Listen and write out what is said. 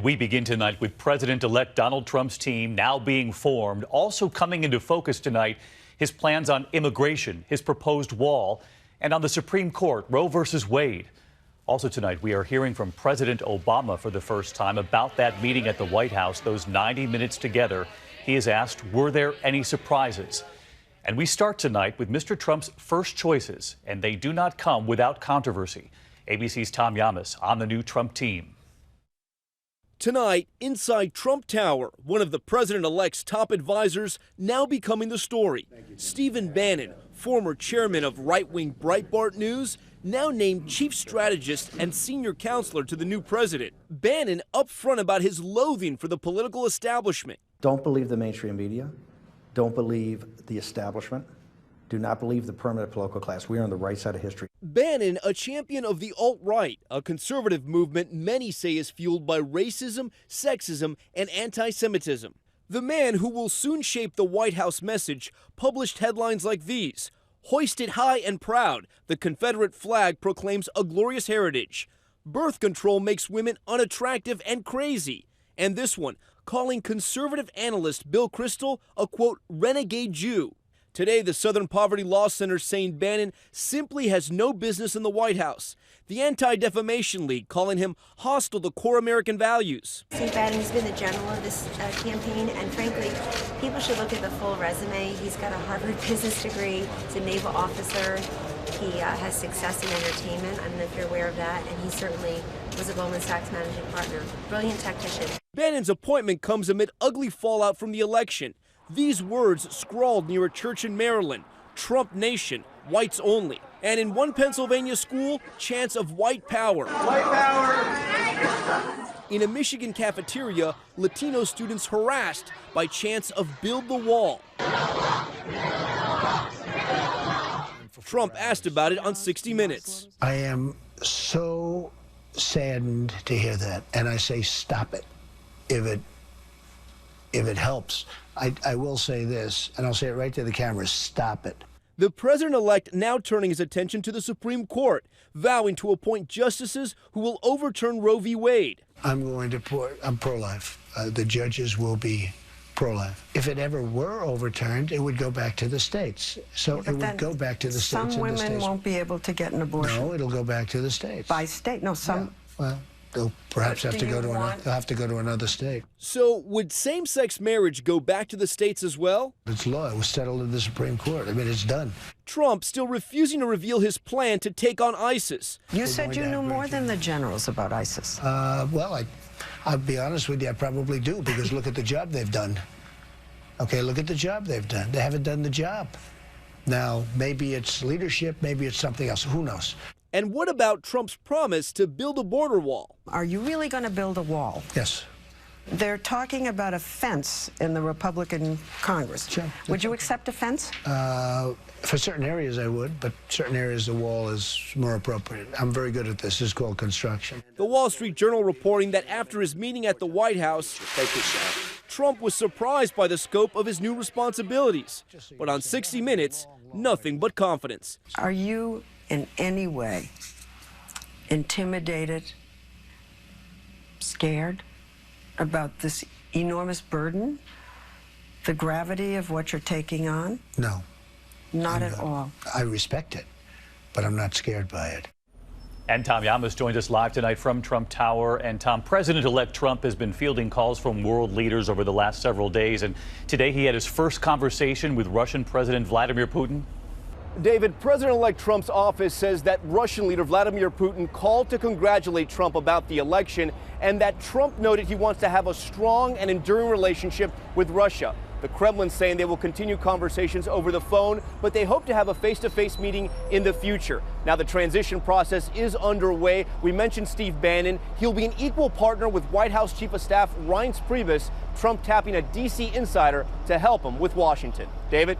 We begin tonight with President-elect Donald Trump's team now being formed. Also coming into focus tonight, his plans on immigration, his proposed wall, and on the Supreme Court, Roe versus Wade. Also tonight, we are hearing from President Obama for the first time about that meeting at the White House, those 90 minutes together. He is asked, were there any surprises? And we start tonight with Mr. Trump's first choices, and they do not come without controversy. ABC's Tom Yamas on the new Trump team. Tonight, inside Trump Tower, one of the president-elect's top advisors now becoming the story. Stephen Bannon, former chairman of right-wing Breitbart News, now named chief strategist and senior counselor to the new president. Bannon upfront about his loathing for the political establishment. Don't believe the mainstream media. Don't believe the establishment. Do not believe the permanent political class. We are on the right side of history. Bannon, a champion of the alt-right, a conservative movement many say is fueled by racism, sexism, and anti-Semitism. The man who will soon shape the White House message published headlines like these. Hoisted high and proud, the Confederate flag proclaims a glorious heritage. Birth control makes women unattractive and crazy. And this one, calling conservative analyst Bill Kristol a, quote, renegade Jew. Today, the Southern Poverty Law Center saying Bannon simply has no business in the White House. The Anti-Defamation League calling him hostile to core American values. Steve Bannon has been the general of this campaign, and frankly, people should look at the full resume. He's got a Harvard business degree, he's a naval officer, he has success in entertainment, I don't know if you're aware of that, and he certainly was a Goldman Sachs managing partner. Brilliant technician. Bannon's appointment comes amid ugly fallout from the election. These words scrawled near a church in Maryland, Trump Nation, whites only. And in one Pennsylvania school, chants of white power. White power! In a Michigan cafeteria, Latino students harassed by chants of build the wall. Trump asked about it on 60 Minutes. I am so saddened to hear that, and I say stop it if it helps. I will say this, and I'll say it right to the camera, stop it. The president-elect now turning his attention to the Supreme Court, vowing to appoint justices who will overturn Roe v. Wade. I'm pro-life. The judges will be pro-life. If it ever were overturned, it would go back to the states. So it would go back to the states. Some women won't be able to get an abortion. No, it'll go back to the states. By state? No, some... Yeah. Well, they'll perhaps have to go to another state. So would same-sex marriage go back to the states as well? It's law. It was settled in the Supreme Court. I mean, it's done. Trump still refusing to reveal his plan to take on ISIS. You said you knew more than the generals about ISIS. Well, I'll be honest with you, I probably do, because look at the job they've done. Okay, look at the job they've done. They haven't done the job. Now, maybe it's leadership, maybe it's something else. Who knows? And what about Trump's promise to build a border wall? Are you really going to build a wall? Yes. They're talking about a fence in the Republican Congress. Sure. Would you accept a fence? For certain areas I would, but certain areas the wall is more appropriate. I'm very good at this. It's called construction. The Wall Street Journal reporting that after his meeting at the White House, Trump was surprised by the scope of his new responsibilities. But on 60 Minutes, nothing but confidence. Are you in any way intimidated, scared about this enormous burden, the gravity of what you're taking on? No. Not at all. I respect it, but I'm not scared by it. And Tom Yamas joins us live tonight from Trump Tower. And Tom, President-elect Trump has been fielding calls from world leaders over the last several days. And today he had his first conversation with Russian President Vladimir Putin. David, President-elect Trump's office says that Russian leader Vladimir Putin called to congratulate Trump about the election, and that Trump noted he wants to have a strong and enduring relationship with Russia. The Kremlin saying they will continue conversations over the phone, but they hope to have a face-to-face meeting in the future. Now, the transition process is underway. We mentioned Steve Bannon. He'll be an equal partner with White House Chief of Staff Reince Priebus, Trump tapping a D.C. insider to help him with Washington. David?